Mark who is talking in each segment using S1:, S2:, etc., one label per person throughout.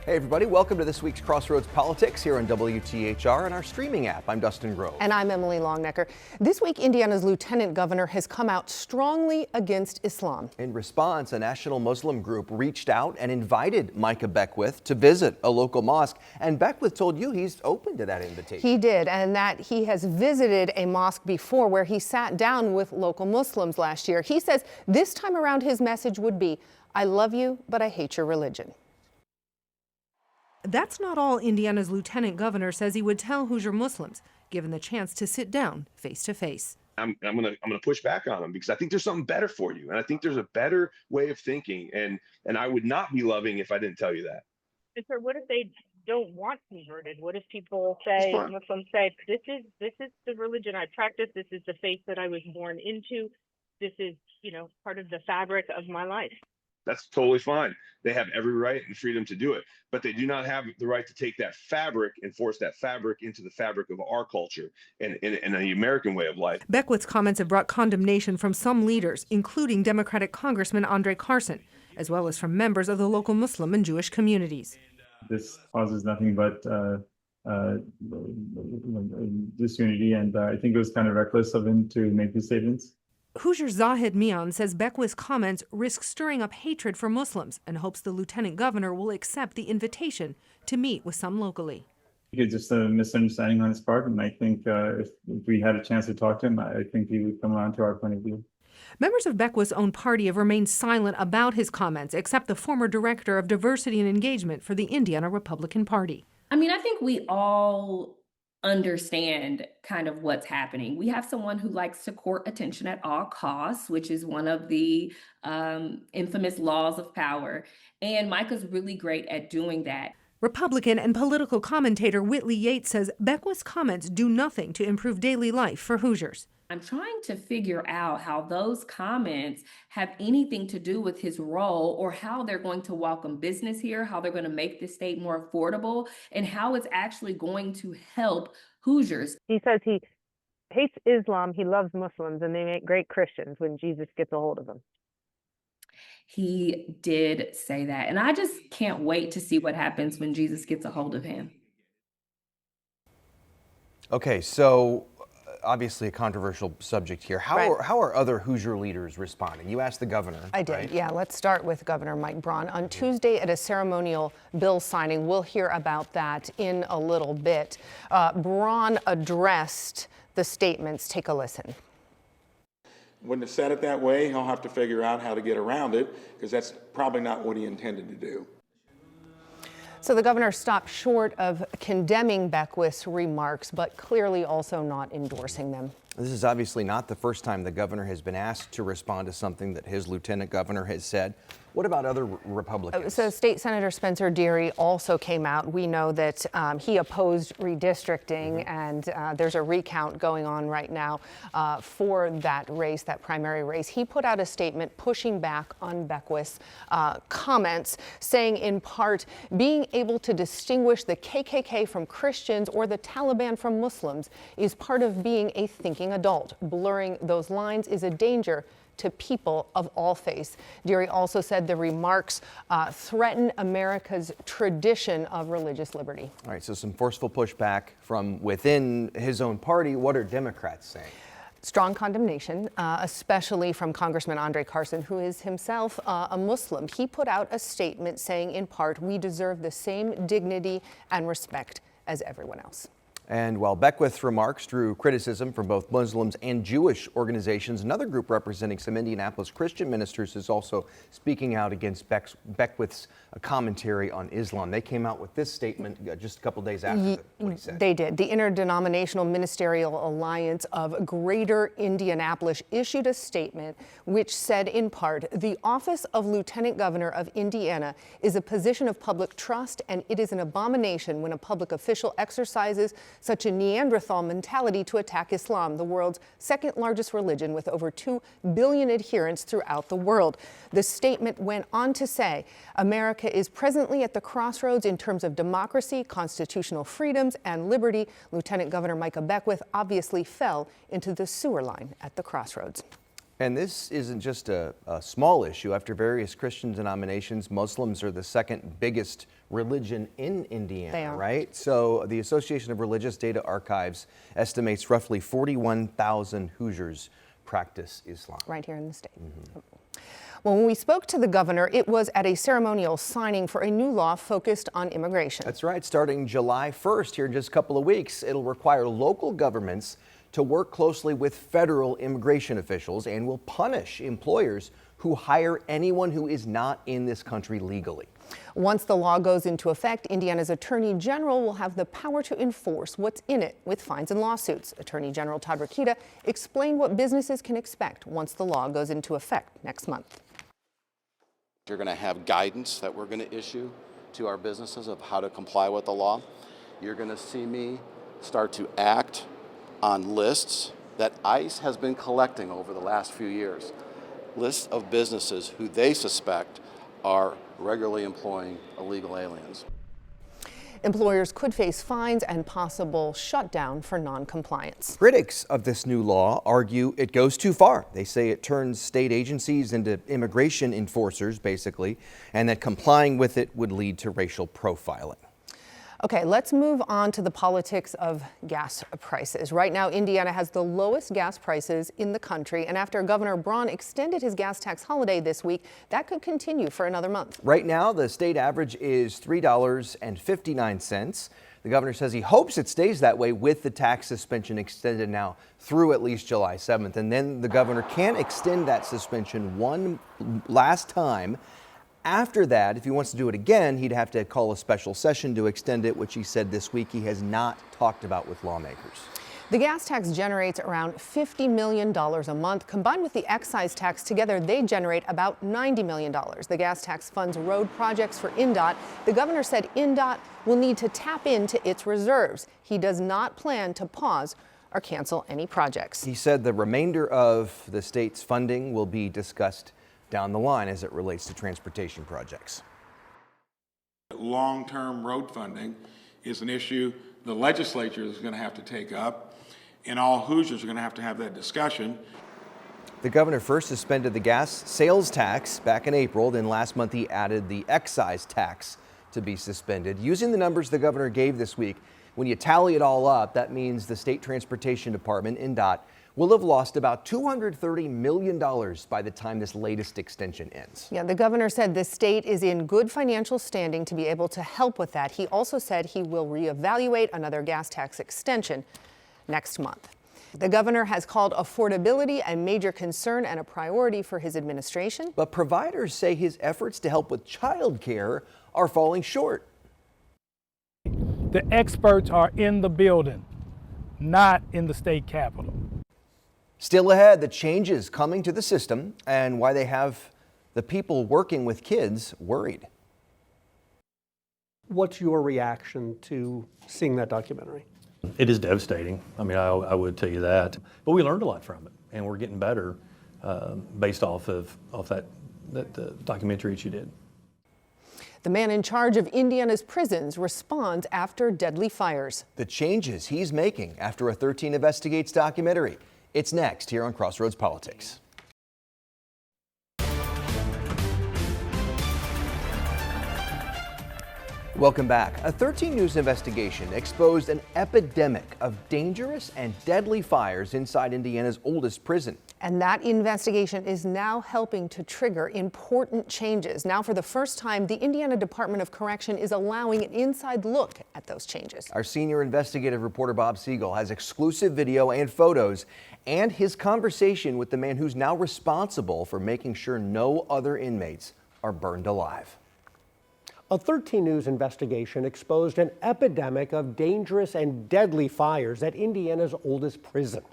S1: Hey everybody, welcome to this week's Crossroads Politics here on WTHR and our streaming app. I'm Dustin Grove.
S2: And I'm Emily Longnecker. This week, Indiana's lieutenant governor has come out strongly against Islam.
S1: In response, a national Muslim group reached out and invited Micah Beckwith to visit a local mosque. And Beckwith told you he's open to that invitation.
S2: He did, and that he has visited a mosque before where he sat down with local Muslims last year. He says this time around his message would be, I love you, but I hate your religion.
S3: That's not all Indiana's lieutenant governor says he would tell Hoosier Muslims, given the chance to sit down face to face.
S4: I'm gonna push back on them because I think there's something better for you, and I think there's a better way of thinking, and I would not be loving if I didn't tell you that.
S5: Sir, what if they don't want converted? What if people say, Muslims say, this is the religion I practice, this is the faith that I was born into, this is, part of the fabric of my life?
S4: That's totally fine. They have every right and freedom to do it, but they do not have the right to take that fabric and force that fabric into the fabric of our culture and the American way of life.
S3: Beckwith's comments have brought condemnation from some leaders, including Democratic Congressman Andre Carson, as well as from members of the local Muslim and Jewish communities.
S6: This causes nothing but disunity, and I think it was kind of reckless of him to make these statements.
S3: Hoosier Zahid Mian says Beckwith's comments risk stirring up hatred for Muslims and hopes the lieutenant governor will accept the invitation to meet with some locally.
S6: It's just a misunderstanding on his part, and I think if we had a chance to talk to him, I think he would come around to our point of view.
S3: Members of Beckwith's own party have remained silent about his comments, except the former director of diversity and engagement for the Indiana Republican Party.
S7: I think we all understand kind of what's happening. We have someone who likes to court attention at all costs, which is one of the infamous laws of power. And Micah's really great at doing that.
S3: Republican and political commentator Whitley Yates says Beckwith's comments do nothing to improve daily life for Hoosiers.
S7: I'm trying to figure out how those comments have anything to do with his role, or how they're going to welcome business here, how they're going to make the state more affordable, and how it's actually going to help Hoosiers.
S5: He says he hates Islam, he loves Muslims, and they make great Christians when Jesus gets a hold of them.
S7: He did say that, and I just can't wait to see what happens when Jesus gets a hold of him.
S1: Okay, so obviously a controversial subject here. How are other Hoosier leaders responding? You asked the governor.
S2: I did,
S1: right?
S2: Yeah. Let's start with Governor Mike Braun. On Tuesday at a ceremonial bill signing, we'll hear about that in a little bit. Braun addressed the statements. Take a listen.
S8: When it's said it that way, he'll have to figure out how to get around it, because that's probably not what he intended to do.
S2: So the governor stopped short of condemning Beckwith's remarks, but clearly also not endorsing them.
S1: This is obviously not the first time the governor has been asked to respond to something that his lieutenant governor has said. What about other Republicans?
S2: So State Senator Spencer Deary also came out. We know that he opposed redistricting, and there's a recount going on right now for that race, that primary race. He put out a statement pushing back on Beckwith's comments, saying in part, being able to distinguish the KKK from Christians or the Taliban from Muslims is part of being a thinking adult. Blurring those lines is a danger to people of all faiths. Deary also said the remarks threaten America's tradition of religious liberty.
S1: All right, so some forceful pushback from within his own party. What are Democrats saying?
S2: Strong condemnation, especially from Congressman Andre Carson, who is himself a Muslim. He put out a statement saying, in part, we deserve the same dignity and respect as everyone else.
S1: And while Beckwith's remarks drew criticism from both Muslims and Jewish organizations, another group representing some Indianapolis Christian ministers is also speaking out against Beckwith's commentary on Islam. They came out with this statement just a couple days after what he said.
S2: They did. The Interdenominational Ministerial Alliance of Greater Indianapolis issued a statement which said, in part, the office of Lieutenant Governor of Indiana is a position of public trust, and it is an abomination when a public official exercises such a Neanderthal mentality to attack Islam, the world's second largest religion with over 2 billion adherents throughout the world. The statement went on to say, America is presently at the crossroads in terms of democracy, constitutional freedoms, and liberty. Lieutenant Governor Micah Beckwith obviously fell into the sewer line at the crossroads.
S1: And this isn't just a small issue. After various Christian denominations, Muslims are the second biggest religion in Indiana,
S2: They are.
S1: right? So the Association of Religious Data Archives estimates roughly 41,000 Hoosiers practice Islam.
S2: Right here in the state. Well, when we spoke to the governor, it was at a ceremonial signing for a new law focused on immigration.
S1: That's right. Starting July 1st, here in just a couple of weeks, it'll require local governments to work closely with federal immigration officials and will punish employers who hire anyone who is not in this country legally.
S2: Once the law goes into effect, Indiana's Attorney General will have the power to enforce what's in it with fines and lawsuits. Attorney General Todd Rokita explained what businesses can expect once the law goes into effect next month.
S9: You're going to have guidance that we're going to issue to our businesses of how to comply with the law. You're going to see me start to act on lists that ICE has been collecting over the last few years. Lists of businesses who they suspect are regularly employing illegal aliens.
S2: Employers could face fines and possible shutdown for non-compliance.
S1: Critics of this new law argue it goes too far. They say it turns state agencies into immigration enforcers, basically, and that complying with it would lead to racial profiling.
S2: Okay, let's move on to the politics of gas prices. Right now, Indiana has the lowest gas prices in the country, and after Governor Braun extended his gas tax holiday this week, that could continue for another month.
S1: Right now, the state average is $3.59. The governor says he hopes it stays that way with the tax suspension extended now through at least July 7th. And then the governor can extend that suspension one last time. After that, if he wants to do it again, he'd have to call a special session to extend it, which he said this week he has not talked about with lawmakers.
S2: The gas tax generates around $50 million a month. Combined with the excise tax, together they generate about $90 million. The gas tax funds road projects for INDOT. The governor said INDOT will need to tap into its reserves. He does not plan to pause or cancel any projects.
S1: He said the remainder of the state's funding will be discussed down the line as it relates to transportation projects.
S8: Long-term road funding is an issue the legislature is going to have to take up, and all Hoosiers are going to have that discussion.
S1: The governor first suspended the gas sales tax back in April. Then last month he added the excise tax to be suspended. Using the numbers the governor gave this week, when you tally it all up, that means the State Transportation Department, INDOT, will have lost about $230 million by the time this latest extension ends.
S2: Yeah, the governor said the state is in good financial standing to be able to help with that. He also said he will reevaluate another gas tax extension next month. The governor has called affordability a major concern and a priority for his administration.
S1: But providers say his efforts to help with child care are falling short.
S10: The experts are in the building, not in the state capitol.
S1: Still ahead, the changes coming to the system and why they have the people working with kids worried.
S11: What's your reaction to seeing that documentary?
S12: It is devastating. I mean, I would tell you that. But we learned a lot from it, and we're getting better based off that documentary that you did.
S2: The man in charge of Indiana's prisons responds after deadly fires.
S1: The changes he's making after a 13 Investigates documentary. It's next here on Crossroads Politics. Welcome back. A 13 News investigation exposed an epidemic of dangerous and deadly fires inside Indiana's oldest prison.
S2: And that investigation is now helping to trigger important changes. Now, for the first time, the Indiana Department of Correction is allowing an inside look at those changes.
S1: Our senior investigative reporter Bob Siegel has exclusive video and photos and his conversation with the man who's now responsible for making sure no other inmates are burned alive.
S11: A 13 News investigation exposed an epidemic of dangerous and deadly fires at Indiana's oldest prison.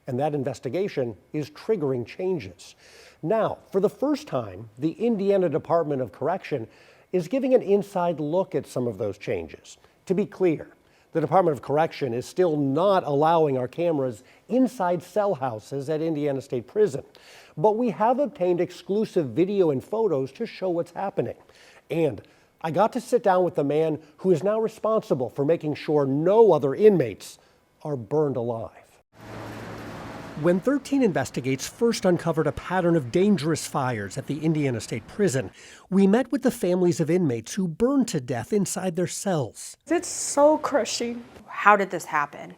S11: And that investigation is triggering changes. Now, for the first time, the Indiana Department of Correction is giving an inside look at some of those changes. To be clear, the Department of Correction is still not allowing our cameras inside cell houses at Indiana State Prison. But we have obtained exclusive video and photos to show what's happening. And I got to sit down with the man who is now responsible for making sure no other inmates are burned alive. When 13 Investigates first uncovered a pattern of dangerous fires at the Indiana State Prison, we met with the families of inmates who burned to death inside their cells.
S13: It's so crushing. How did this happen?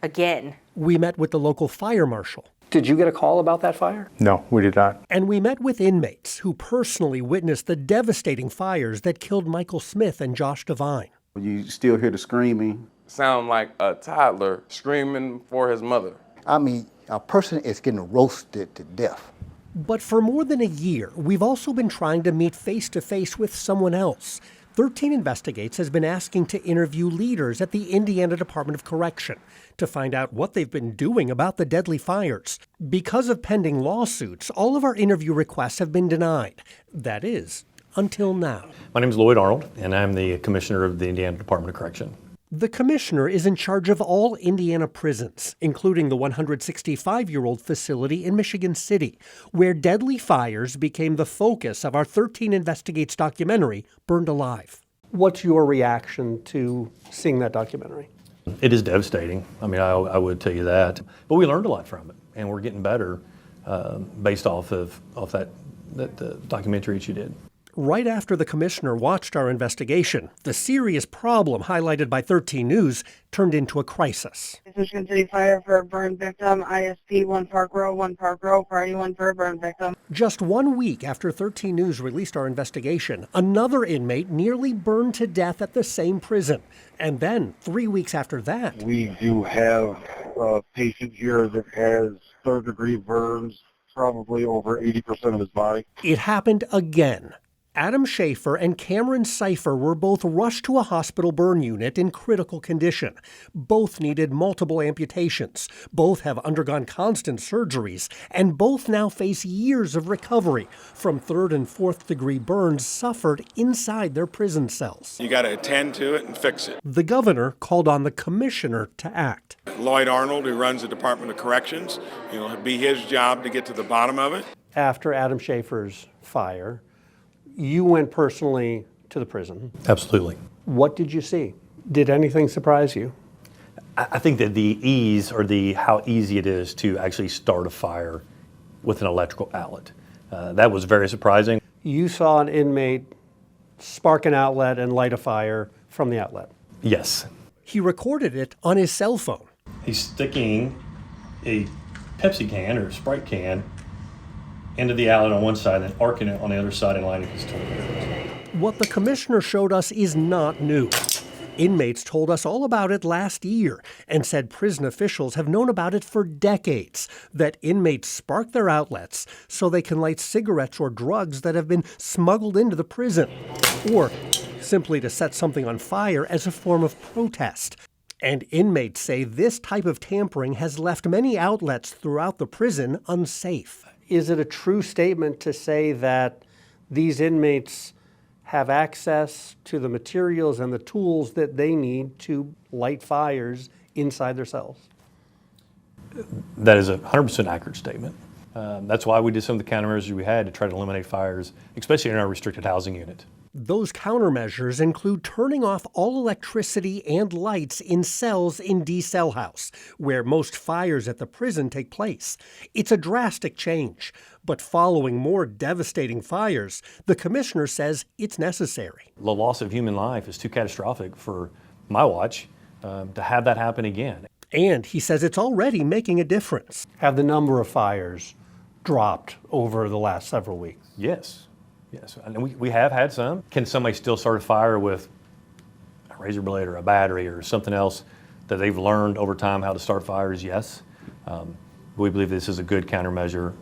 S13: Again.
S11: We met with the local fire marshal.
S14: Did you get a call about that fire?
S6: No, we did not.
S11: And we met with inmates who personally witnessed the devastating fires that killed Michael Smith and Josh Devine.
S15: You still hear the screaming.
S16: Sound like a toddler screaming for his mother.
S15: I mean, a person is getting roasted to death.
S11: But for more than a year, we've also been trying to meet face-to-face with someone else. 13 Investigates has been asking to interview leaders at the Indiana Department of Correction to find out what they've been doing about the deadly fires. Because of pending lawsuits, all of our interview requests have been denied. That is, until now.
S12: My name is Lloyd Arnold, and I'm the commissioner of the Indiana Department of Correction.
S11: The commissioner is in charge of all Indiana prisons, including the 165-year-old facility in Michigan City, where deadly fires became the focus of our 13 Investigates documentary, Burned Alive.
S14: What's your reaction to seeing that documentary?
S12: It is devastating. I mean, I would tell you that. But we learned a lot from it, and we're getting better based off that documentary that you did.
S11: Right after the commissioner watched our investigation, the serious problem highlighted by 13 News turned into a crisis.
S17: Michigan City Fire for a burn victim, ISP 1 Park Row, Party 1 for a burn victim.
S11: Just 1 week after 13 News released our investigation, another inmate nearly burned to death at the same prison. And then, 3 weeks after that,
S18: we do have a patient here that has third-degree burns, probably over 80% of his body.
S11: It happened again. Adam Schaefer and Cameron Cipher were both rushed to a hospital burn unit in critical condition. Both needed multiple amputations. Both have undergone constant surgeries, and both now face years of recovery from 3rd and 4th degree burns suffered inside their prison cells.
S8: You got to attend to it and fix it.
S11: The governor called on the commissioner to act.
S8: Lloyd Arnold, who runs the Department of Corrections, it'll be his job to get to the bottom of it.
S14: After Adam Schaefer's fire, you went personally to the prison.
S12: Absolutely.
S14: What did you see? Did anything surprise you?
S12: I think that the ease or how easy it is to actually start a fire with an electrical outlet. That was very surprising.
S14: You saw an inmate spark an outlet and light a fire from the outlet.
S12: Yes.
S11: He recorded it on his cell phone.
S12: He's sticking a Pepsi can or a Sprite can into the outlet on one side, then arcing it on the other side and lighting his torch.
S11: What the commissioner showed us is not new. Inmates told us all about it last year and said prison officials have known about it for decades, that inmates spark their outlets so they can light cigarettes or drugs that have been smuggled into the prison, or simply to set something on fire as a form of protest. And inmates say this type of tampering has left many outlets throughout the prison unsafe.
S14: Is it a true statement to say that these inmates have access to the materials and the tools that they need to light fires inside their cells?
S12: That is a 100% accurate statement. That's why we did some of the countermeasures we had to try to eliminate fires, especially in our restricted housing unit.
S11: Those countermeasures include turning off all electricity and lights in cells in D Cell House, where most fires at the prison take place. It's a drastic change, but following more devastating fires, the commissioner says it's necessary.
S12: The loss of human life is too catastrophic for my watch to have that happen again.
S11: And he says it's already making a difference.
S14: Have the number of fires dropped over the last several weeks?
S12: Yes. Yes, and we have had some. Can somebody still start a fire with a razor blade or a battery or something else that they've learned over time how to start fires? Yes. We believe this is a good countermeasure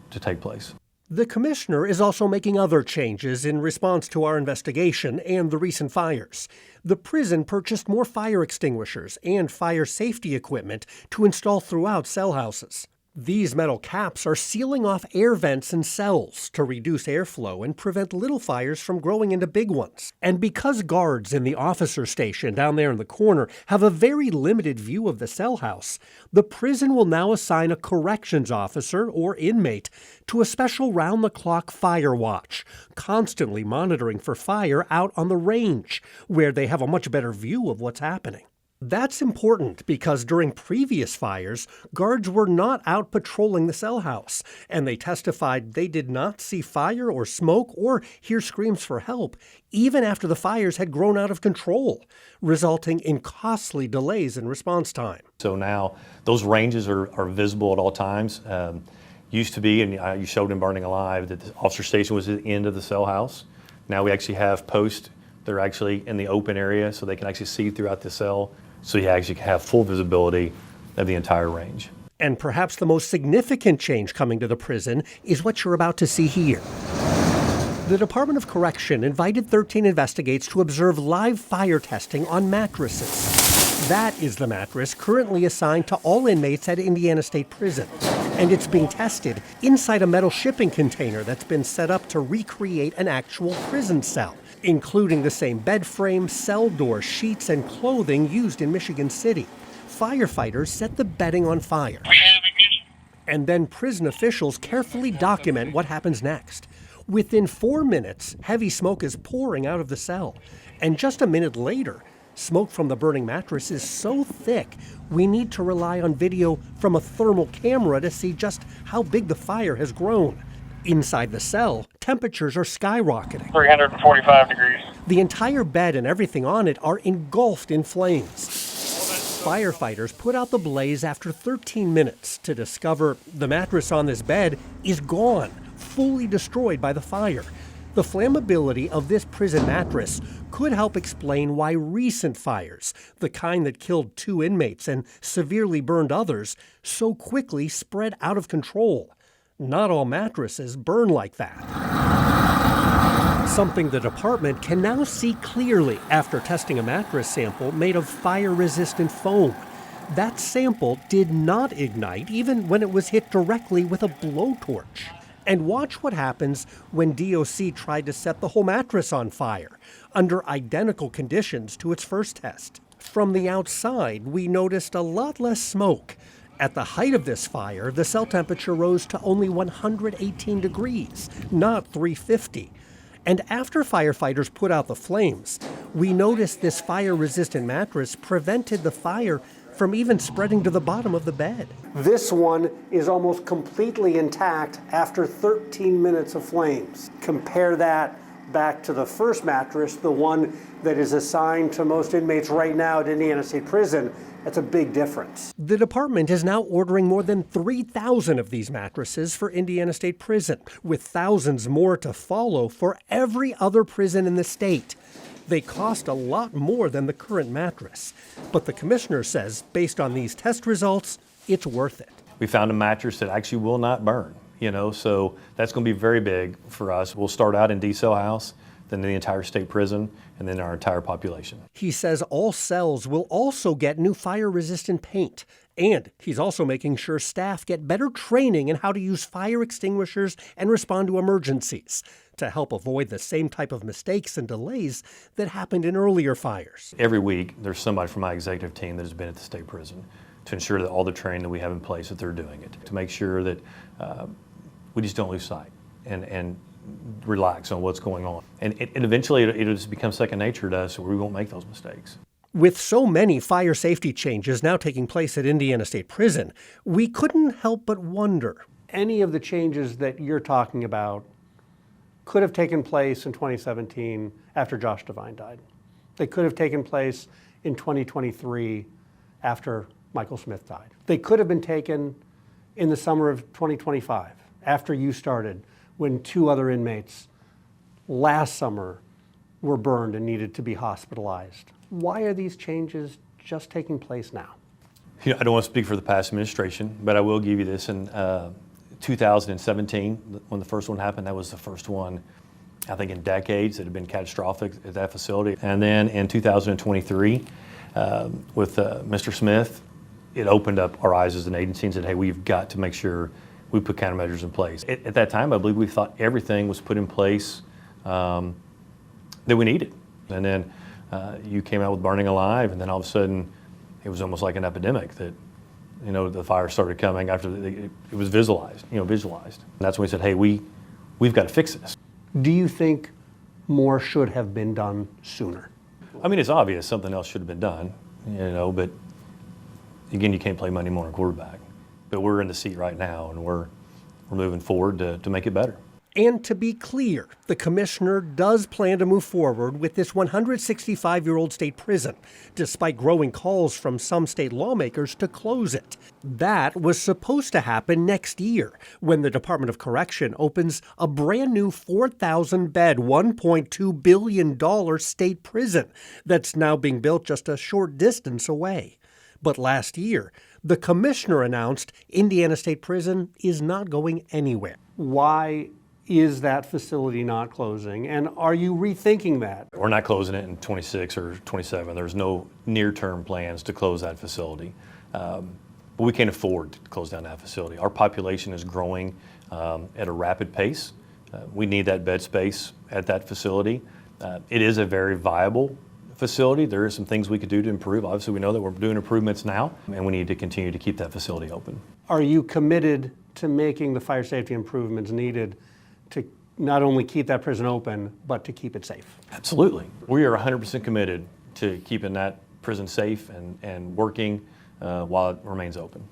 S12: to take place.
S11: The commissioner is also making other changes in response to our investigation and the recent fires. The prison purchased more fire extinguishers and fire safety equipment to install throughout cell houses. These metal caps are sealing off air vents in cells to reduce airflow and prevent little fires from growing into big ones. And because guards in the officer station down there in the corner have a very limited view of the cell house, the prison will now assign a corrections officer or inmate to a special round-the-clock fire watch, constantly monitoring for fire out on the range, where they have a much better view of what's happening. That's important because during previous fires, guards were not out patrolling the cell house, and they testified they did not see fire or smoke or hear screams for help, even after the fires had grown out of control, resulting in costly delays in response time.
S12: So now those ranges are visible at all times. Used to be, and you showed in Burning Alive, that the officer station was at the end of the cell house. Now we actually have posts that are actually in the open area so they can actually see throughout the cell. So you actually have full visibility of the entire range.
S11: And perhaps the most significant change coming to the prison is what you're about to see here. The Department of Correction invited 13 investigators to observe live fire testing on mattresses. That is the mattress currently assigned to all inmates at Indiana State Prison. And it's being tested inside a metal shipping container that's been set up to recreate an actual prison cell, including the same bed frame, cell door, sheets, and clothing used in Michigan City. Firefighters set the bedding on fire. And then prison officials carefully document what happens next. Within 4 minutes, heavy smoke is pouring out of the cell. And just a minute later, smoke from the burning mattress is so thick, we need to rely on video from a thermal camera to see just how big the fire has grown. Inside the cell, temperatures are skyrocketing.
S19: 345 degrees.
S11: The entire bed and everything on it are engulfed in flames. Firefighters put out the blaze after 13 minutes to discover the mattress on this bed is gone, fully destroyed by the fire. The flammability of this prison mattress could help explain why recent fires, the kind that killed 2 inmates and severely burned others, so quickly spread out of control. Not all mattresses burn like that. Something the department can now see clearly after testing a mattress sample made of fire-resistant foam. That sample did not ignite even when it was hit directly with a blowtorch. And watch what happens when DOC tried to set the whole mattress on fire under identical conditions to its first test. From the outside, we noticed a lot less smoke. At the height of this fire, the cell temperature rose to only 118 degrees, not 350. And after firefighters put out the flames, we noticed this fire-resistant mattress prevented the fire from even spreading to the bottom of the bed. This one is almost completely intact after 13 minutes of flames. Compare that back to the first mattress, the one that is assigned to most inmates right now at Indiana State Prison. That's a big difference. The department is now ordering more than 3,000 of these mattresses for Indiana State Prison, with thousands more to follow for every other prison in the state. They cost a lot more than the current mattress, but the commissioner says, based on these test results, it's worth it.
S12: We found a mattress that actually will not burn, so that's going to be very big for us. We'll start out in D cell house, then the entire state prison, and then our entire population.
S11: He says all cells will also get new fire-resistant paint, and he's also making sure staff get better training in how to use fire extinguishers and respond to emergencies to help avoid the same type of mistakes and delays that happened in earlier fires.
S12: Every week, there's somebody from my executive team that has been at the state prison to ensure that all the training that we have in place, that they're doing it, to make sure that we just don't lose sight and relax on what's going on. And eventually, it'll just become second nature to us, where we won't make those mistakes.
S11: With so many fire safety changes now taking place at Indiana State Prison, we couldn't help but wonder. Any of the changes that you're talking about could have taken place in 2017 after Josh Devine died. They could have taken place in 2023 after Michael Smith died. They could have been taken in the summer of 2025 after you started, when 2 other inmates last summer were burned and needed to be hospitalized. Why are these changes just taking place now?
S12: I don't want to speak for the past administration, but I will give you this. In 2017, when the first one happened, that was the first one, I think, in decades that had been catastrophic at that facility. And then in 2023, with Mr. Smith, it opened up our eyes as an agency and said, hey, we've got to make sure we put countermeasures in place. At that time, I believe we thought everything was put in place that we needed. And then you came out with Burning Alive, and then all of a sudden, it was almost like an epidemic that, the fire started coming after it was visualized. And that's when we said, hey, we've got to fix this.
S11: Do you think more should have been done sooner?
S12: I mean, it's obvious something else should have been done. but again, you can't play Monday morning quarterback. But we're in the seat right now, and we're moving forward to make it better.
S11: And to be clear, the commissioner does plan to move forward with this 165-year-old state prison, despite growing calls from some state lawmakers to close it. That was supposed to happen next year, when the Department of Correction opens a brand new 4,000-bed, $1.2 billion state prison that's now being built just a short distance away. But last year, the commissioner announced Indiana State Prison is not going anywhere.
S14: Why is that facility not closing? And are you rethinking that?
S12: We're not closing it in 26 or 27. There's no near-term plans to close that facility. But we can't afford to close down that facility. Our population is growing at a rapid pace. We need that bed space at that facility. It is a very viable facility. There are some things we could do to improve. Obviously, we know that we're doing improvements now, and we need to continue to keep that facility open.
S14: Are you committed to making the fire safety improvements needed to not only keep that prison open, but to keep it safe?
S12: Absolutely. We are 100% committed to keeping that prison safe and working while it remains open.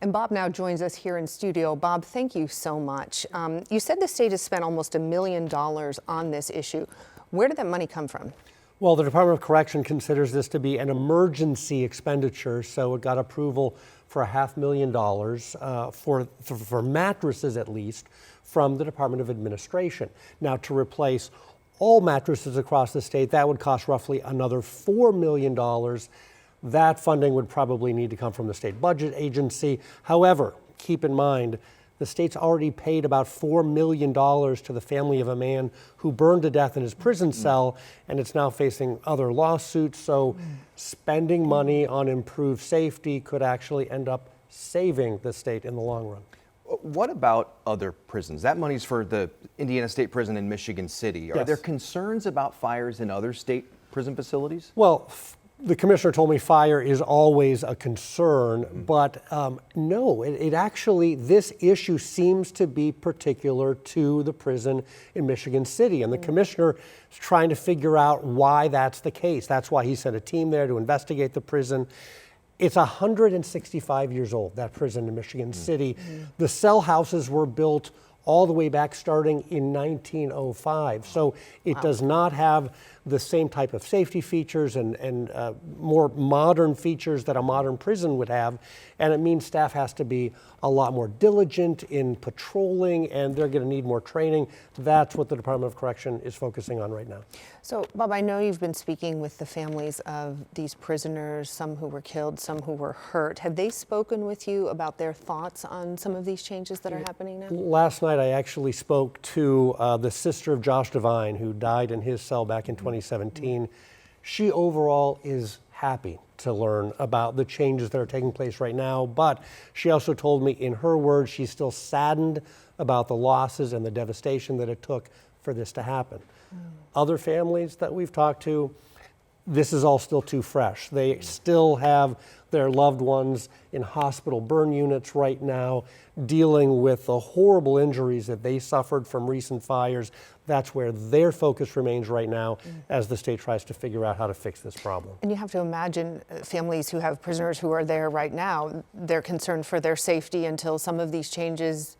S2: And Bob now joins us here in studio. Bob, thank you so much. You said the state has spent almost $1 million on this issue. Where did that money come from?
S11: Well, the Department of Correction considers this to be an emergency expenditure, so it got approval for $500,000 for mattresses at least from the Department of Administration. Now, to replace all mattresses across the state, that would cost roughly another $4 million. That funding would probably need to come from the state budget agency. However, keep in mind, the state's already paid about $4 million to the family of a man who burned to death in his prison cell, and it's now facing other lawsuits. So spending money on improved safety could actually end up saving the state in the long run.
S1: What about other prisons? That money's for the Indiana State Prison in Michigan City. Are there concerns about fires in other state prison facilities?
S11: Well, the commissioner told me fire is always a concern, but no, it actually, this issue seems to be particular to the prison in Michigan City. And the commissioner is trying to figure out why that's the case. That's why he sent a team there to investigate the prison. It's 165 years old, that prison in Michigan City. The cell houses were built all the way back starting in 1905. So it does not have the same type of safety features and more modern features that a modern prison would have. And it means staff has to be a lot more diligent in patrolling, and they're going to need more training. That's what the Department of Correction is focusing on right now.
S2: So, Bob, I know you've been speaking with the families of these prisoners, some who were killed, some who were hurt. Have they spoken with you about their thoughts on some of these changes that are happening now?
S11: Last night, I actually spoke to the sister of Josh Devine, who died in his cell back in 2017. She overall is happy to learn about the changes that are taking place right now, but she also told me, in her words, she's still saddened about the losses and the devastation that it took for this to happen. Other families that we've talked to, this is all still too fresh. They still have their loved ones in hospital burn units right now, dealing with the horrible injuries that they suffered from recent fires. That's where their focus remains right now as the state tries to figure out how to fix this problem.
S2: And you have to imagine families who have prisoners who are there right now, they're concerned for their safety until some of these changes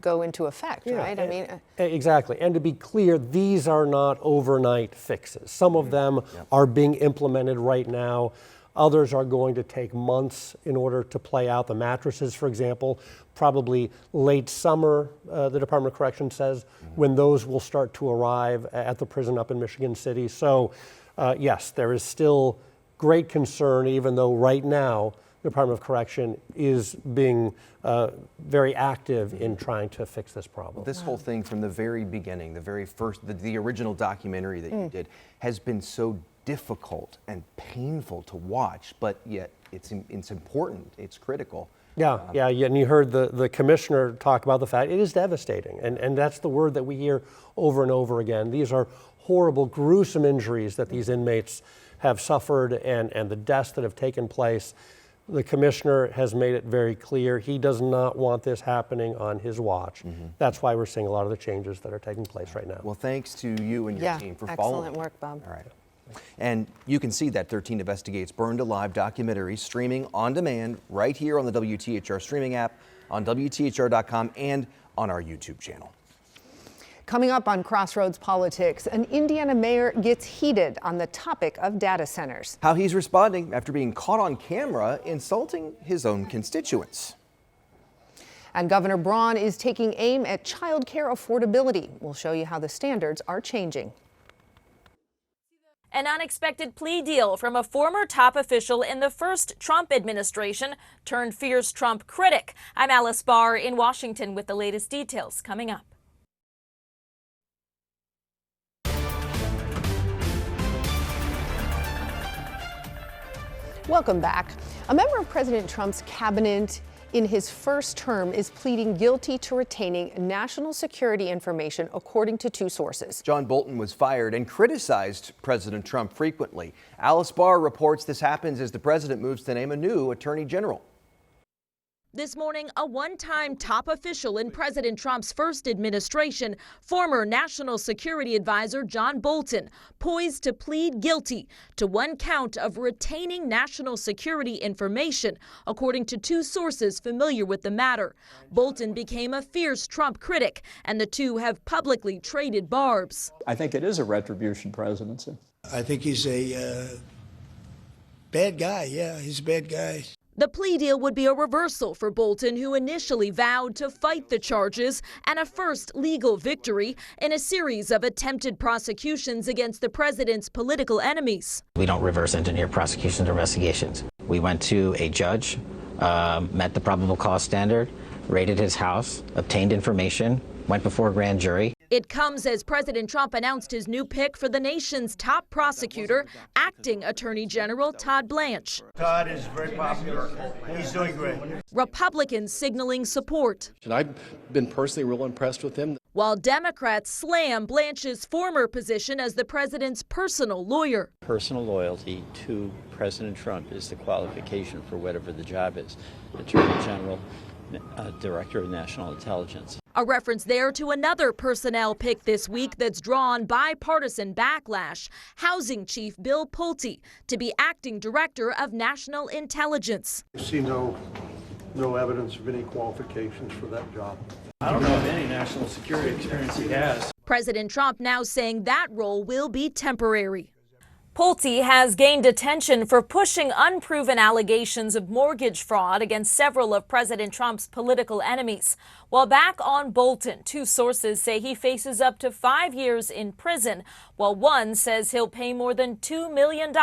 S2: go into effect, right? I mean,
S11: exactly. And to be clear, these are not overnight fixes. Some of them are being implemented right now. Others are going to take months in order to play out. The mattresses, for example, probably late summer, the Department of Correction says, when those will start to arrive at the prison up in Michigan City. So, yes, there is still great concern, even though right now the Department of Correction is being very active in trying to fix this problem.
S1: This whole thing from the very beginning, the very first, the original documentary that you did, has been so difficult and painful to watch, but yet it's important, it's critical.
S11: Yeah, and you heard the commissioner talk about the fact it is devastating, and that's the word that we hear over and over again. These are horrible, gruesome injuries that these inmates have suffered, and the deaths that have taken place. The commissioner has made it very clear he does not want this happening on his watch. That's why we're seeing a lot of the changes that are taking place right now.
S1: Well, thanks to you and your team for following.
S2: Excellent work, Bob.
S1: All right. And you can see that 13 Investigates Burned Alive documentary streaming on demand right here on the WTHR streaming app, on WTHR.com, and on our YouTube channel.
S2: Coming up on Crossroads Politics, an Indiana mayor gets heated on the topic of data centers.
S1: How he's responding after being caught on camera insulting his own constituents.
S2: And Governor Braun is taking aim at child care affordability. We'll show you how the standards are changing.
S19: An unexpected plea deal from a former top official in the first Trump administration turned fierce Trump critic. I'm Alice Barr in Washington with the latest details coming up.
S2: Welcome back. A member of President Trump's cabinet in his first term is pleading guilty to retaining national security information, according to two sources.
S1: John Bolton was fired and criticized President Trump frequently. Alice Barr reports this happens as the president moves to name a new attorney general.
S19: This morning, a one-time top official in President Trump's first administration, former National Security Advisor John Bolton, poised to plead guilty to one count of retaining national security information, according to two sources familiar with the matter. Bolton became a fierce Trump critic, and the two have publicly traded barbs.
S20: I think it is a retribution presidency.
S21: I think he's a bad guy. Yeah, he's a bad guy.
S19: The plea deal would be a reversal for Bolton, who initially vowed to fight the charges, and a first legal victory in a series of attempted prosecutions against the president's political enemies.
S22: We don't reverse engineer prosecutions or investigations. We went to a judge, met the probable cause standard, raided his house, obtained information, went before a grand jury.
S19: It comes as President Trump announced his new pick for the nation's top prosecutor, acting Attorney General Todd Blanche.
S21: Todd is very popular. He's doing great.
S19: Republicans signaling support,
S23: And I've been personally real impressed with him.
S19: while Democrats slam Blanche's former position as the president's personal lawyer.
S24: Personal loyalty to President Trump is the qualification for whatever the job is. Attorney General, Director of National Intelligence.
S19: A reference there to another personnel pick this week that's drawn bipartisan backlash. Housing Chief Bill Pulte to be acting Director of National Intelligence.
S25: I see no evidence of any qualifications for that job.
S24: I don't know of any national security experience he has.
S19: President Trump now saying that role will be temporary. Pulte has gained attention for pushing unproven allegations of mortgage fraud against several of President Trump's political enemies. While back on Bolton, two sources say he faces up to 5 years in prison, while one says he'll pay more than $2 million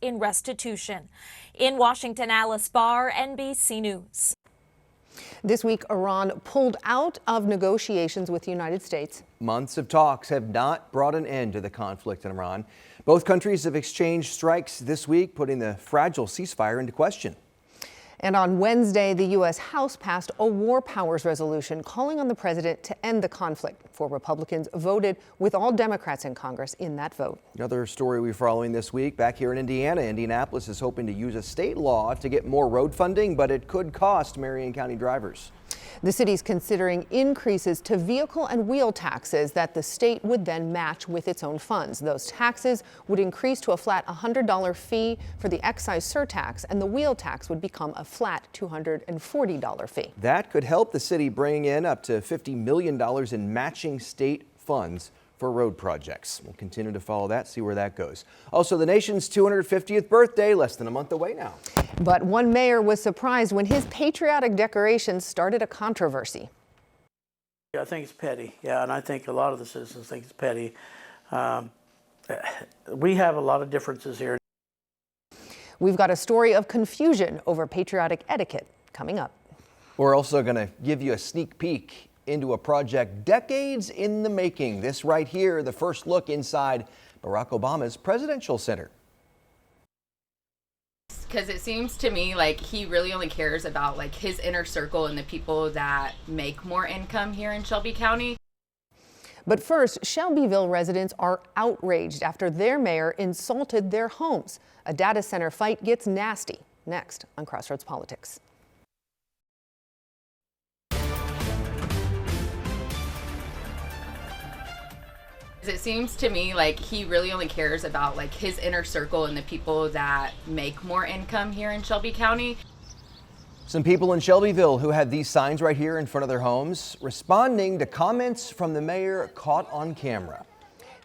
S19: in restitution. In Washington, Alice Barr, NBC News.
S2: This week, Iran pulled out of negotiations with the United States.
S1: Months of talks have not brought an end to the conflict in Iran. Both countries have exchanged strikes this week, putting the fragile ceasefire into question.
S2: And on Wednesday, the U.S. House passed a war powers resolution calling on the president to end the conflict. 4 Republicans voted with all Democrats in Congress in that vote.
S1: Another story we're following this week back here in Indiana. Indianapolis is hoping to use a state law to get more road funding, but it could cost Marion County drivers.
S2: The city's considering increases to vehicle and wheel taxes that the state would then match with its own funds. Those taxes would increase to a flat $100 fee for the excise surtax, and the wheel tax would become a flat $240 fee.
S1: That could help the city bring in up to $50 million in matching state funds for road projects. We'll continue to follow that, see where that goes. Also, the nation's 250th birthday, less than a month away now.
S2: But one mayor was surprised when his patriotic decorations started a controversy.
S26: I think it's petty, yeah, and I think a lot of the citizens think it's petty. We have a lot of differences here.
S2: We've got a story of confusion over patriotic etiquette coming up.
S1: We're also going to give you a sneak peek into a project decades in the making. This right here, the first look inside Barack Obama's presidential center.
S27: Because it seems to me like he really only cares about like his inner circle and the people that make more income here in Shelby County.
S2: But first, Shelbyville residents are outraged after their mayor insulted their homes. A data center fight gets nasty. Next on Crossroads Politics.
S27: It seems to me like he really only cares about like his inner circle and the people that make more income here in Shelby County.
S1: Some people in Shelbyville who had these signs right here in front of their homes responding to comments from the mayor caught on camera.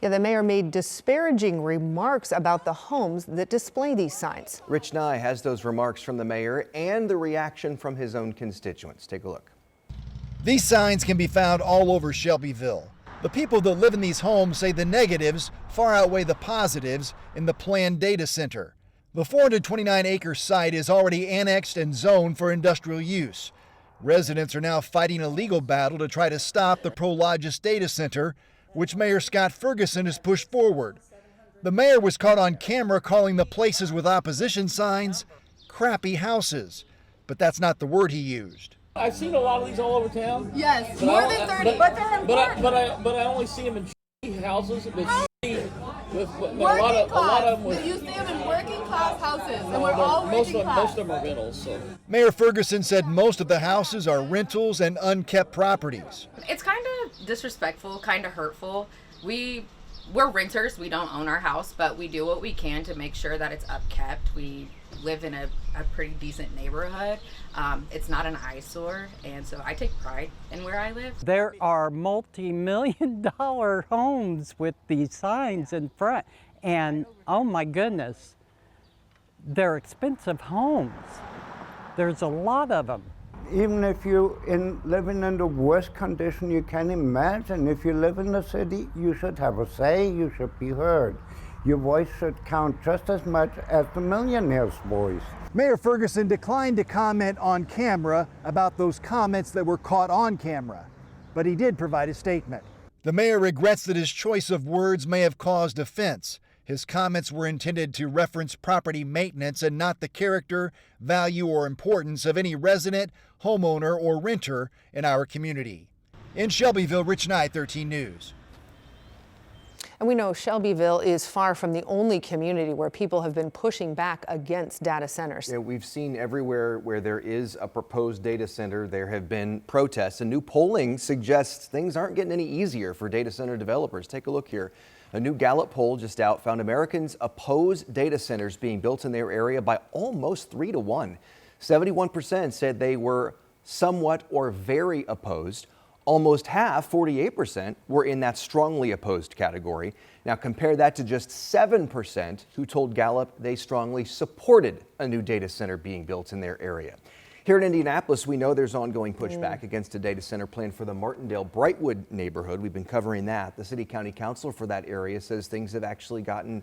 S2: Yeah, the mayor made disparaging remarks about the homes that display these signs.
S1: Rich Nye has those remarks from the mayor and the reaction from his own constituents. Take a look.
S3: These signs can be found all over Shelbyville. The people that live in these homes say the negatives far outweigh the positives in the planned data center. The 429-acre site is already annexed and zoned for industrial use. Residents are now fighting a legal battle to try to stop the Prologis data center, which Mayor Scott Ferguson has pushed forward. The mayor was caught on camera calling the places with opposition signs crappy houses, but that's not the word he used.
S4: I've seen a lot of these all over town.
S5: Yes, more than 30, but they're important.
S4: But I only see them in houses with a
S5: Working
S4: lot of them with.
S5: You see them in working class houses, and we're all working class.
S4: Most of them are rentals. So.
S3: Mayor Ferguson said most of the houses are rentals and unkept properties.
S27: It's kind of disrespectful, kind of hurtful. We're renters, we don't own our house, but we do what we can to make sure that it's upkept. We live in a pretty decent neighborhood. It's not an eyesore, and so I take pride in where I live.
S7: There are multi-million-dollar homes with these signs in front, and oh my goodness, they're expensive homes. There's a lot of them.
S9: Even if you're living in the worst condition you can imagine, if you live in the city, you should have a say, you should be heard. Your voice should count just as much as the millionaire's voice.
S3: Mayor Ferguson declined to comment on camera about those comments that were caught on camera, but he did provide a statement. The mayor regrets that his choice of words may have caused offense. His comments were intended to reference property maintenance and not the character, value, or importance of any resident, homeowner, or renter in our community. In Shelbyville, Rich Nye, 13 News.
S2: And we know Shelbyville is far from the only community where people have been pushing back against data centers.
S1: Yeah, we've seen everywhere where there is a proposed data center, there have been protests, and new polling suggests things aren't getting any easier for data center developers. Take a look here. A new Gallup poll just out found Americans oppose data centers being built in their area by almost 3-1. 71% said they were somewhat or very opposed. Almost half, 48%, were in that strongly opposed category. Now compare that to just 7% who told Gallup they strongly supported a new data center being built in their area. Here in Indianapolis, we know there's ongoing pushback against a data center plan for the Martindale-Brightwood neighborhood. We've been covering that. The city county councilor for that area says things have actually gotten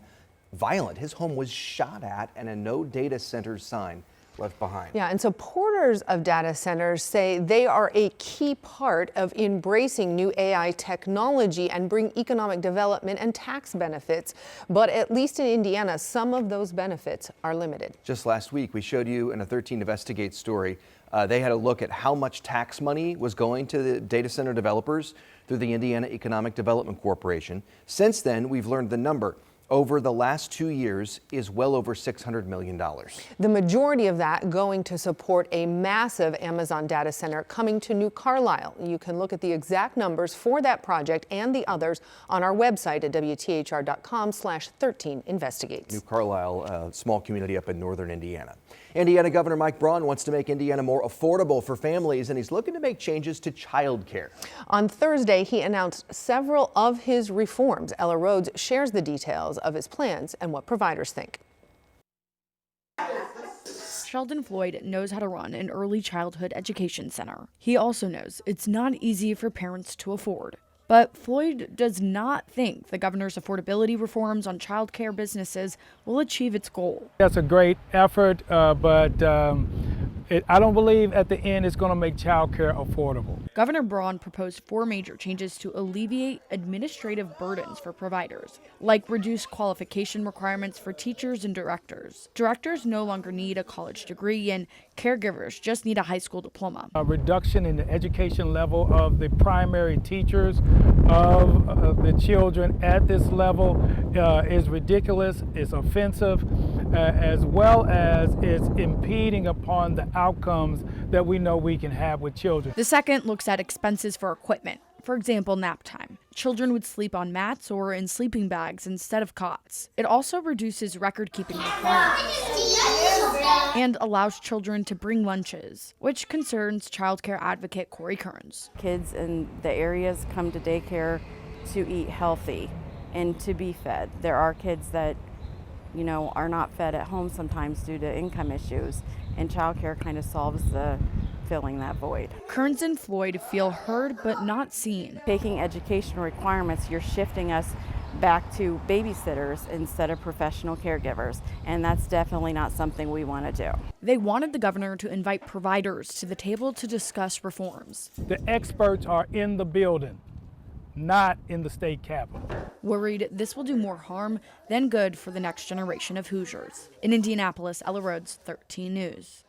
S1: violent. His home was shot at and a no data center sign left behind.
S2: Yeah, and supporters of data centers say they are a key part of embracing new AI technology and bring economic development and tax benefits. But at least in Indiana, some of those benefits are limited.
S1: Just last week, we showed you in a 13 Investigate story, they had a look at how much tax money was going to the data center developers through the Indiana Economic Development Corporation. Since then, we've learned the number over the last 2 years is well over $600 million.
S2: The majority of that going to support a massive Amazon data center coming to New Carlisle. You can look at the exact numbers for that project and the others on our website at WTHR.com/13investigates.
S1: New Carlisle, a small community up in northern Indiana. Indiana Governor Mike Braun wants to make Indiana more affordable for families, and he's looking to make changes to child care.
S2: On Thursday, he announced several of his reforms. Ella Rhodes shares the details of his plans and what providers think.
S10: Sheldon Floyd knows how to run an early childhood education center. He also knows it's not easy for parents to afford. But Floyd does not think the governor's affordability reforms on child care businesses will achieve its goal.
S13: That's a great effort, but I don't believe at the end it's going to make child care affordable.
S10: Governor Braun proposed 4 major changes to alleviate administrative burdens for providers, like reduced qualification requirements for teachers and directors. Directors no longer need a college degree, and caregivers just need a high school diploma.
S13: A reduction in the education level of the primary teachers of the children at this level is ridiculous, it's offensive, as well as it's impeding upon the outcomes that we know we can have with children.
S10: The second looks at expenses for equipment, for example, nap time. Children would sleep on mats or in sleeping bags instead of cots. It also reduces record-keeping requirements and allows children to bring lunches, which concerns childcare advocate Corey Kearns.
S6: Kids in the areas come to daycare to eat healthy and to be fed. There are kids that, are not fed at home sometimes due to income issues, and childcare kind of solves the filling that void.
S10: Kearns and Floyd feel heard but not seen.
S6: Taking education requirements, you're shifting us back to babysitters instead of professional caregivers, and that's definitely not something we want to do.
S10: They wanted the governor to invite providers to the table to discuss reforms.
S13: The experts are in the building, not in the state capitol.
S10: Worried this will do more harm than good for the next generation of Hoosiers. In Indianapolis, Ella Rhodes, 13 News.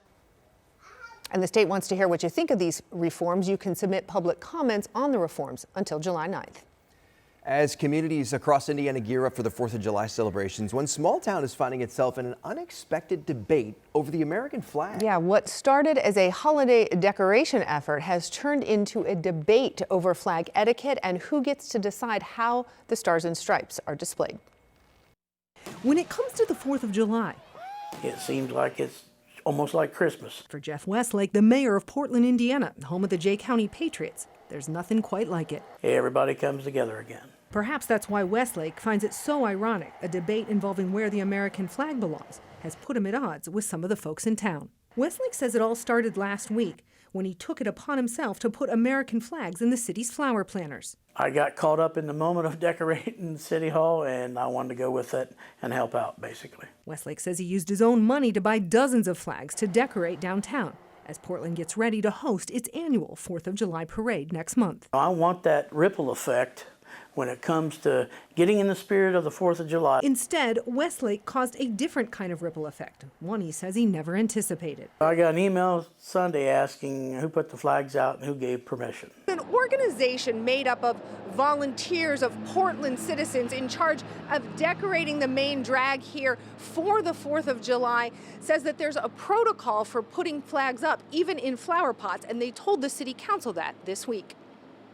S2: And the state wants to hear what you think of these reforms. You can submit public comments on the reforms until July 9th.
S1: As communities across Indiana gear up for the 4th of July celebrations, one small town is finding itself in an unexpected debate over the American flag.
S2: Yeah, what started as a holiday decoration effort has turned into a debate over flag etiquette and who gets to decide how the stars and stripes are displayed.
S8: When it comes to the 4th of July,
S26: it seems like it's almost like Christmas.
S8: For Jeff Westlake, the mayor of Portland, Indiana, home of the Jay County Patriots, there's nothing quite like it.
S26: Everybody comes together again.
S8: Perhaps that's why Westlake finds it so ironic a debate involving where the American flag belongs has put him at odds with some of the folks in town. Westlake says it all started last week when he took it upon himself to put American flags in the city's flower planters.
S26: I got caught up in the moment of decorating City Hall, and I wanted to go with it and help out, basically.
S8: Westlake says he used his own money to buy dozens of flags to decorate downtown as Portland gets ready to host its annual 4th of July parade next month.
S26: I want that ripple effect when it comes to getting in the spirit of the 4th of July.
S8: Instead, Westlake caused a different kind of ripple effect, one he says he never anticipated.
S26: I got an email Sunday asking who put the flags out and who gave permission.
S2: An organization made up of volunteers, of Portland citizens in charge of decorating the main drag here for the 4th of July says that there's a protocol for putting flags up, even in flower pots, and they told the city council that this week.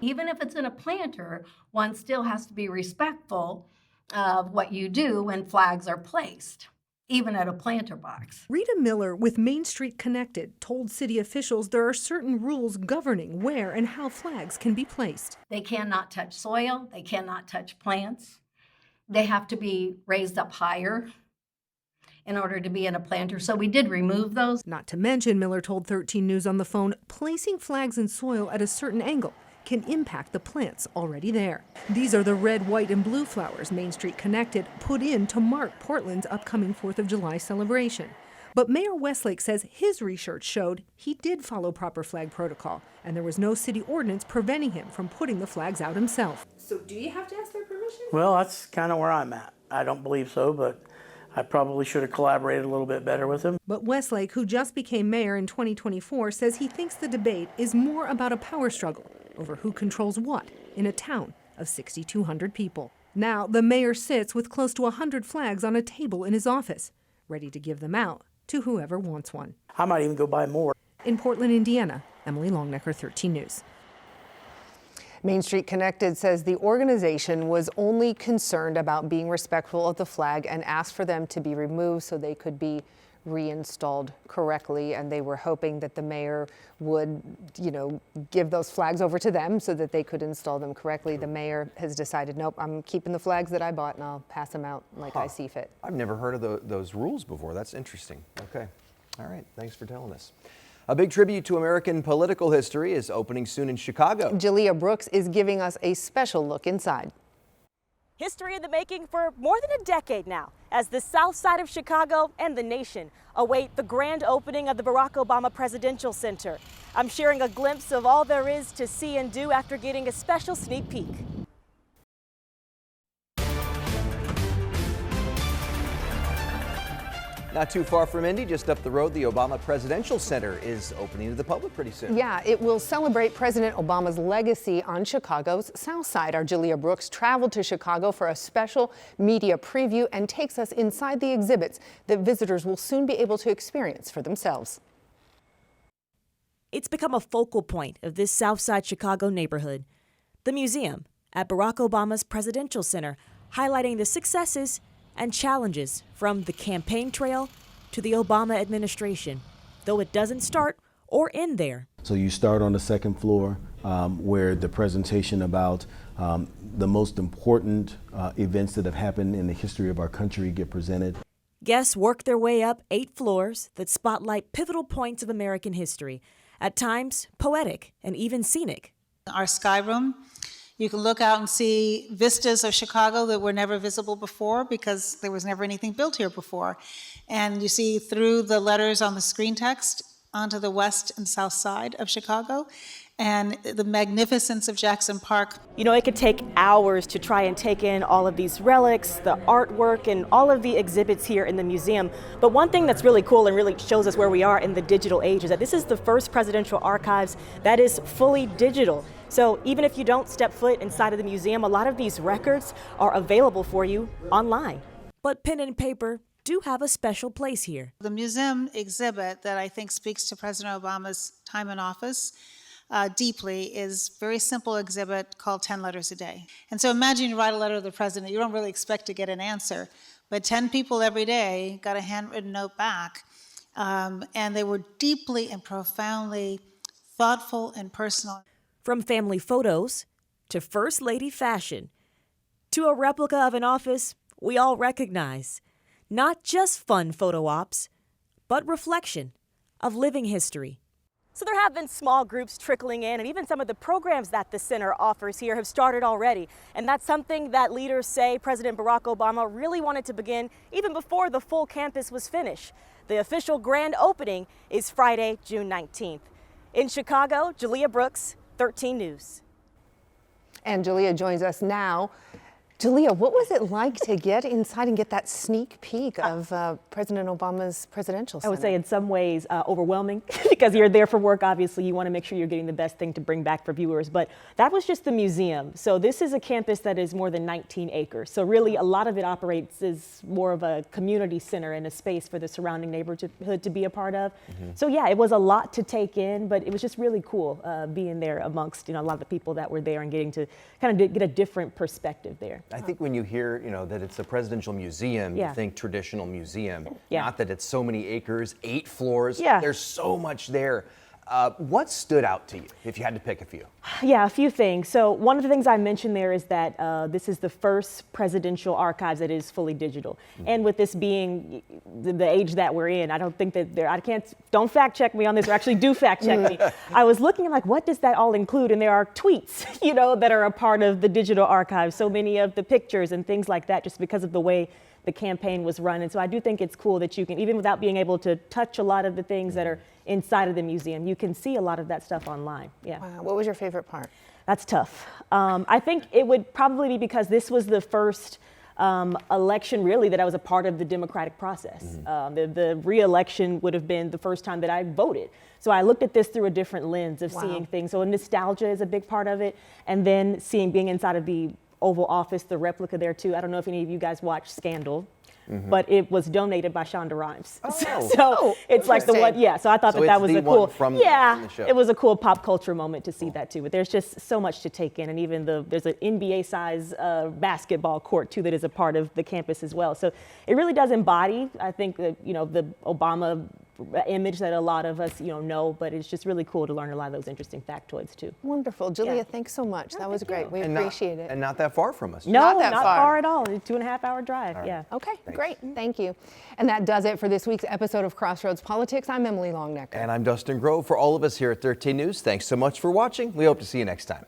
S14: Even if it's in a planter, one still has to be respectful of what you do when flags are placed, even at a planter box.
S8: Rita Miller with Main Street Connected told city officials there are certain rules governing where and how flags can be placed.
S14: They cannot touch soil, they cannot touch plants. They have to be raised up higher in order to be in a planter, so we did remove those.
S8: Not to mention, Miller told 13 News on the phone, placing flags in soil at a certain angle can impact the plants already there. These are the red, white, and blue flowers Main Street Connected put in to mark Portland's upcoming 4th of July celebration. But Mayor Westlake says his research showed he did follow proper flag protocol, and there was no city ordinance preventing him from putting the flags out himself. So do you have to ask their permission?
S26: Well, that's kind of where I'm at. I don't believe so, but I probably should have collaborated a little bit better with him.
S8: But Westlake, who just became mayor in 2024, says he thinks the debate is more about a power struggle over who controls what in a town of 6,200 people. Now, the mayor sits with close to 100 flags on a table in his office, ready to give them out to whoever wants one.
S26: I might even go buy more.
S8: In Portland, Indiana, Emily Longnecker, 13 News.
S2: Main Street Connected says the organization was only concerned about being respectful of the flag and asked for them to be removed so they could be reinstalled correctly, and they were hoping that the mayor would, give those flags over to them so that they could install them correctly. The mayor has decided, nope, I'm keeping the flags that I bought and I'll pass them out like I see fit.
S1: I've never heard of those rules before. That's interesting. Okay. All right. Thanks for telling us. A big tribute to American political history is opening soon in Chicago.
S2: Jalea Brooks is giving us a special look inside.
S15: History in the making for more than a decade now, as the south side of Chicago and the nation await the grand opening of the Barack Obama Presidential Center. I'm sharing a glimpse of all there is to see and do after getting a special sneak peek.
S1: Not too far from Indy, just up the road, the Obama Presidential Center is opening to the public pretty soon.
S2: Yeah, it will celebrate President Obama's legacy on Chicago's South Side. Our Jalea Brooks traveled to Chicago for a special media preview and takes us inside the exhibits that visitors will soon be able to experience for themselves.
S15: It's become a focal point of this South Side Chicago neighborhood. The museum, at Barack Obama's Presidential Center, highlighting the successes and challenges from the campaign trail to the Obama administration, though it doesn't start or end there.
S11: So you start on the second floor where the presentation about the most important events that have happened in the history of our country get presented.
S15: Guests work their way up 8 floors that spotlight pivotal points of American history, at times poetic and even scenic.
S12: Our sky room, you can look out and see vistas of Chicago that were never visible before because there was never anything built here before. And you see through the letters on the screen text onto the west and south side of Chicago, and the magnificence of Jackson Park.
S15: You know, it could take hours to try and take in all of these relics, the artwork, and all of the exhibits here in the museum. But one thing that's really cool and really shows us where we are in the digital age is that this is the first presidential archives that is fully digital. So even if you don't step foot inside of the museum, a lot of these records are available for you online. But pen and paper do have a special place here.
S12: The museum exhibit that I think speaks to President Obama's time in office deeply is a very simple exhibit called 10 Letters a Day. And so imagine you write a letter to the president, you don't really expect to get an answer, but 10 people every day got a handwritten note back, and they were deeply and profoundly thoughtful and personal.
S15: From family photos to First Lady fashion to a replica of an office we all recognize. Not just fun photo ops, but reflection of living history. So there have been small groups trickling in, and even some of the programs that the center offers here have started already. And that's something that leaders say President Barack Obama really wanted to begin even before the full campus was finished. The official grand opening is Friday, June 19th. In Chicago, Jalea Brooks, 13 News.
S2: And Jalea joins us now. Jalea, what was it like to get inside and get that sneak peek of President Obama's presidential center?
S15: I would say in some ways overwhelming because you're there for work. Obviously, you want to make sure you're getting the best thing to bring back for viewers. But that was just the museum. So this is a campus that is more than 19 acres. So really, a lot of it operates as more of a community center and a space for the surrounding neighborhood to be a part of. So yeah, it was a lot to take in, but it was just really cool being there amongst a lot of the people that were there and getting to kind of get a different perspective there.
S1: I think when you hear, that it's a presidential museum, you think traditional museum. Not that it's so many acres, 8 floors. There's so much there. What stood out to you, if you had to pick a few?
S15: Yeah, a few things. So one of the things I mentioned there is that this is the first presidential archives that is fully digital. And with this being the age that we're in, I don't think that don't fact check me on this, or actually do fact check me. I was looking like, what does that all include? And there are tweets, that are a part of the digital archive. So many of the pictures and things like that, just because of the way the campaign was run. And so I do think it's cool that you can, even without being able to touch a lot of the things that are inside of the museum, you can see a lot of that stuff online. Yeah.
S2: Wow. What was your favorite part?
S15: That's tough. I think it would probably be because this was the first election really that I was a part of the democratic process. The re-election would have been the first time that I voted. So I looked at this through a different lens of seeing things. So nostalgia is a big part of it. And then being inside of the Oval Office, the replica there too. I don't know if any of you guys watched Scandal. But it was donated by Shonda Rhimes. So it's like the one, so I thought that was a cool, from the show. It was a cool pop culture moment to see that too. But there's just so much to take in, and even there's an NBA size basketball court too that is a part of the campus as well. So it really does embody, I think, the Obama image that a lot of us know, but it's just really cool to learn a lot of those interesting factoids too.
S2: Wonderful. Jalea, thanks so much. That was great. We appreciate it.
S1: And not that far from us.
S15: No, not far at all. 2.5 hour drive. Right. Yeah.
S2: Okay, great. Thank you. And that does it for this week's episode of Crossroads Politics. I'm Emily Longnecker.
S1: And I'm Dustin Grove. For all of us here at 13 News, thanks so much for watching. We hope to see you next time.